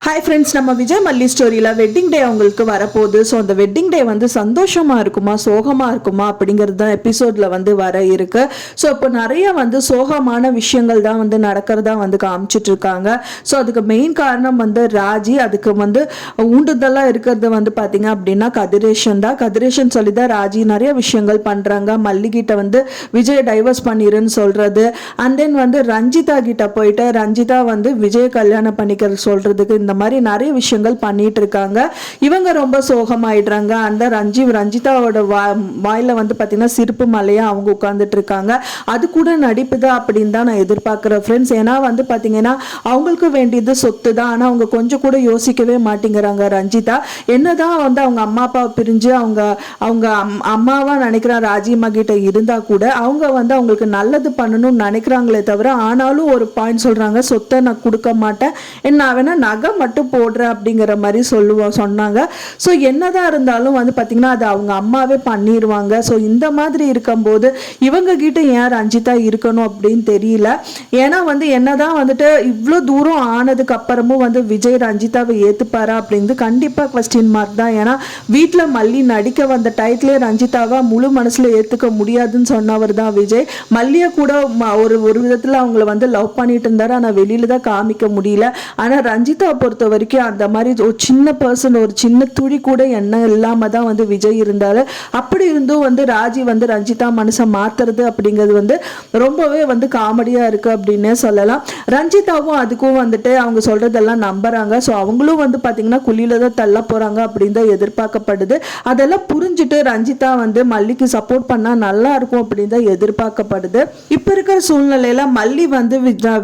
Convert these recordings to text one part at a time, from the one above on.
Hi friends, நம்ம விஜய் மல்லி ஸ்டோரியில் வெட்டிங் டே அவங்களுக்கு வரப்போகுது. ஸோ அந்த வெட்டிங் டே வந்து சந்தோஷமாக இருக்குமா சோகமாக இருக்குமா அப்படிங்கிறது தான் எபிசோடில் வந்து வர இருக்கு. ஸோ இப்போ நிறைய வந்து சோகமான விஷயங்கள் தான் வந்து நடக்கிறதா வந்து காமிச்சிட்டு இருக்காங்க. ஸோ அதுக்கு மெயின் காரணம் வந்து ராஜி. அதுக்கு வந்து ஊண்டுதலாக இருக்கிறது வந்து பார்த்தீங்க அப்படின்னா கதிரேஷன் தான். கதிரேஷன் சொல்லி தான் ராஜி நிறைய விஷயங்கள் பண்ணுறாங்க. மல்லிகிட்ட வந்து விஜய் டைவர்ஸ் பண்ணிருன்னு சொல்கிறது. அண்ட் தென் வந்து ரஞ்சிதா கிட்ட போயிட்டு ரஞ்சிதா வந்து விஜய் கல்யாணம் பண்ணிக்கிற சொல்கிறதுக்கு இந்த மாதிரி நிறைய விஷயங்கள் பண்ணிட்டு இருக்காங்க. இவங்க ரொம்ப சோகமாயிடுறாங்க. அந்த ரஞ்சிதாவோட வாயில வந்து பார்த்தீங்கன்னா சிரிப்பு மலையா அவங்க உட்கார்ந்துட்டு இருக்காங்க. அது கூட நடிப்பு தான் அப்படின்னு தான் நான் எதிர்பார்க்குறேன் ஃப்ரெண்ட்ஸ். ஏன்னா வந்து பார்த்தீங்கன்னா அவங்களுக்கு வேண்டியது சொத்து தான். ஆனால் அவங்க கொஞ்சம் கூட யோசிக்கவே மாட்டேங்கிறாங்க. ரஞ்சிதா என்னதான் வந்து அவங்க அம்மா அப்பா பிரிஞ்சு அவங்க அம்மாவா நினைக்கிற ராஜிம்மா கிட்ட இருந்தா கூட அவங்க வந்து அவங்களுக்கு நல்லது பண்ணணும்னு நினைக்கிறாங்களே தவிர, ஆனாலும் ஒரு பாயிண்ட் சொல்றாங்க, சொத்தை நான் கொடுக்க மாட்டேன், என்ன வேணா நகை மட்டும் போடுறேன் அப்படிங்கிற மாதிரி சொன்னாங்க. ஸோ என்னதான் இருந்தாலும் வந்து பார்த்தீங்கன்னா அது அவங்க அம்மாவே பண்ணிடுவாங்க. ஸோ இந்த மாதிரி இருக்கும்போது இவங்க கிட்ட ஏன் ரஞ்சிதா இருக்கணும் அப்படின்னு தெரியல. ஏன்னா வந்து என்னதான் வந்துட்டு இவ்வளோ தூரம் ஆனதுக்கு அப்புறமும் வந்து விஜய் ரஞ்சிதாவை ஏற்றுப்பாரா அப்படிங்கிறது கண்டிப்பாக கொஸ்டின் மார்க் தான். ஏன்னா வீட்டில் மல்லி நடிக்க வந்த டயத்துலேயே ரஞ்சிதாவை முழு மனசில் ஏற்றுக்க முடியாதுன்னு சொன்னவர் தான் விஜய். மல்லியை கூட ஒரு விதத்தில் அவங்கள வந்து லவ் பண்ணிட்டு இருந்தாரு. ஆனால் வெளியில தான் காமிக்க முடியல. ஆனால் ரஞ்சிதா பொறுத்த வரைக்கும் அந்த மாதிரி ஒரு சின்ன பர்சன், ஒரு சின்ன துளி கூட எண்ணம் இல்லாம தான் வந்து விஜய் இருந்தாரு. அப்படி இருந்தும் வந்து ராஜி வந்து ரஞ்சிதா மனசை மாத்துறது அப்படிங்கிறது வந்து ரொம்பவே வந்து காமெடியா இருக்கு அப்படின்னே சொல்லலாம். ரஞ்சிதாவும் அதுக்கும் வந்துட்டு அவங்க சொல்றதெல்லாம் நம்புறாங்க. ஸோ அவங்களும் வந்து பாத்தீங்கன்னா குழியில தான் தள்ள போறாங்க அப்படின்னு தான் எதிர்பார்க்கப்படுது. அதெல்லாம் புரிஞ்சுட்டு ரஞ்சிதா வந்து மல்லிக்கு சப்போர்ட் பண்ணா நல்லா இருக்கும் அப்படின்னு தான் எதிர்பார்க்கப்படுது. இப்ப இருக்கிற சூழ்நிலையில மல்லி வந்து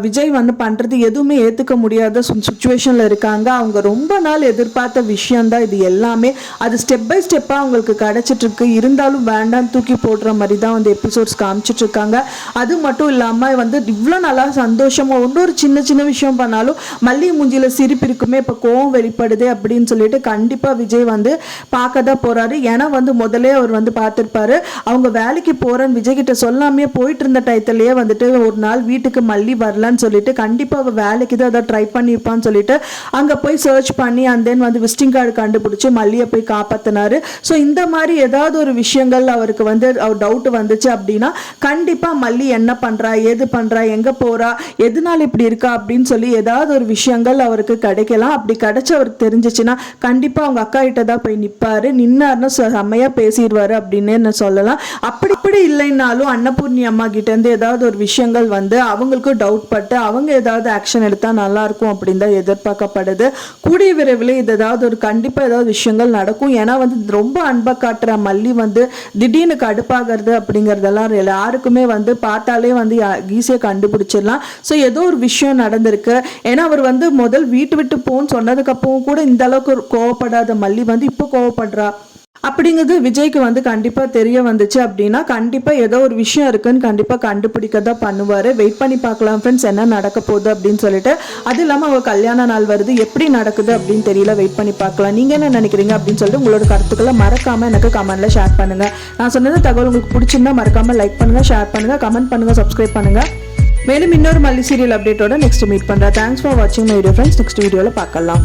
விஜய் வந்து பண்றது எதுவுமே ஏத்துக்க முடியாத சுச்சுவேஷன்ல இருக்காங்க. அவங்க ரொம்ப நாள் எதிர்பார்த்த விஷயம் தான் இது எல்லாமே. அது ஸ்டெப் பை ஸ்டெப்பா அவங்களுக்கு கிடைச்சிட்டு இருக்கு. இருந்தாலும் வேண்டாம் தூக்கி போடுற மாதிரி தான் வந்து எபிசோட்ஸ் காமிச்சிட்டு இருக்காங்க. அது மட்டும் இல்லாம வந்து இவ்வளோ நல்லா சந்தோஷமா ஒன்னொரு சின்ன சின்ன விஷயம் பண்ணாலும் மல்லி மூஞ்சில சிரிப்பு இருக்குமே, இப்போ கோவம் வெளிப்படுது அப்படின்னு சொல்லிட்டு கண்டிப்பா விஜய் வந்து பார்க்க தான் போறாரு. ஏன்னா வந்து முதலே அவர் வந்து பார்த்துருப்பாரு. அவங்க வேலைக்கு போறேன்னு விஜய் கிட்ட சொல்லாமே போயிட்டு இருந்த டயத்திலேயே வந்துட்டு ஒரு நாள் வீட்டுக்கு மல்லி வரலான்னு சொல்லிட்டு கண்டிப்பா அவ வேலைக்கு தான் அதை ட்ரை பண்ணியிருப்பான்னு சொல்லிட்டு அங்கே போய் சர்ச் பண்ணி அண்ட் தென் வந்து விசிட்டிங் கார்டு கண்டுபிடிச்சி மல்லியை போய் காப்பாற்றினாரு. ஸோ இந்த மாதிரி ஏதாவது ஒரு விஷயங்கள் அவருக்கு வந்து அவர் டவுட் வந்துச்சு அப்படின்னா கண்டிப்பாக மல்லி என்ன பண்ணுறா, ஏது பண்ணுறா, எங்கே போகிறா, எதனால இப்படி இருக்கா அப்படின்னு சொல்லி ஏதாவது ஒரு விஷயங்கள் அவருக்கு கிடைக்கலாம். அப்படி கிடைச்சி அவருக்கு தெரிஞ்சிச்சுன்னா கண்டிப்பாக அவங்க அக்கா கிட்ட தான் போய் நிற்பாரு. நின்னாருன்னா செம்மையாக பேசிடுவார் அப்படின்னு நான் சொல்லலாம். அப்படி இல்லைன்னாலும் அன்னபூர்ணி அம்மா கிட்டேருந்து ஏதாவது ஒரு விஷயங்கள் வந்து அவங்களுக்கும் டவுட் பட்டு அவங்க ஏதாவது ஆக்ஷன் எடுத்தால் நல்லாயிருக்கும் அப்படின்னு தான் எதிர்பார்க்கப்படுது. கூடிய விரைவில் இது ஏதாவது ஒரு கண்டிப்பாக ஏதாவது விஷயங்கள் நடக்கும். ஏன்னா வந்து ரொம்ப அன்பை காட்டுற மல்லி வந்து திடீர்னு கடுப்பாகிறது அப்படிங்கிறதெல்லாம் யாருக்குமே வந்து பார்த்தாலே வந்து ஈஸியாக கண்டுபிடிச்சிடலாம். ஸோ ஏதோ ஒரு விஷயம் நடந்திருக்கு. ஏன்னா அவர் வந்து முதல் வீட்டு விட்டு போன்னு சொன்னதுக்கப்புறம் கூட இந்த அளவுக்கு கோவப்படாத மல்லி வந்து இப்போ கோவப்படுறா அப்படிங்கிறது விஜய்க்கு வந்து கண்டிப்பாக தெரிய வந்துச்சு அப்படின்னா கண்டிப்பாக ஏதோ ஒரு விஷயம் இருக்குன்னு கண்டிப்பாக கண்டுபிடிக்க தான் பண்ணுவார். வெயிட் பண்ணி பார்க்கலாம் ஃப்ரெண்ட்ஸ் என்ன நடக்க போகுது அப்படின்னு சொல்லிட்டு. அது இல்லாமல் அவங்க கல்யாண நாள் வருது, எப்படி நடக்குது அப்படின்னு தெரியல. வெயிட் பண்ணி பார்க்கலாம். நீங்கள் என்ன நினைக்கிறீங்க அப்படின்னு சொல்லிட்டு உங்களோட கருத்துக்களை மறக்காமல் எனக்கு கமெண்ட்டில் ஷேர் பண்ணுங்கள். நான் சொன்னது தகவல் உங்களுக்கு பிடிச்சிருந்தா மறக்காமல் லைக் பண்ணுங்கள், ஷேர் பண்ணுங்கள், கமெண்ட் பண்ணுங்கள், சப்ஸ்கிரைப் பண்ணுங்கள். மேலும் இன்னொரு மல்லி சீரியல் அப்டேட்டோட நெக்ஸ்ட் மீட் பண்ணுறேன். தேங்க்ஸ் ஃபார் வாட்சிங் மை வீடியோ ஃப்ரெண்ட்ஸ். நெக்ஸ்ட் வீடியோவில் பார்க்கலாம்.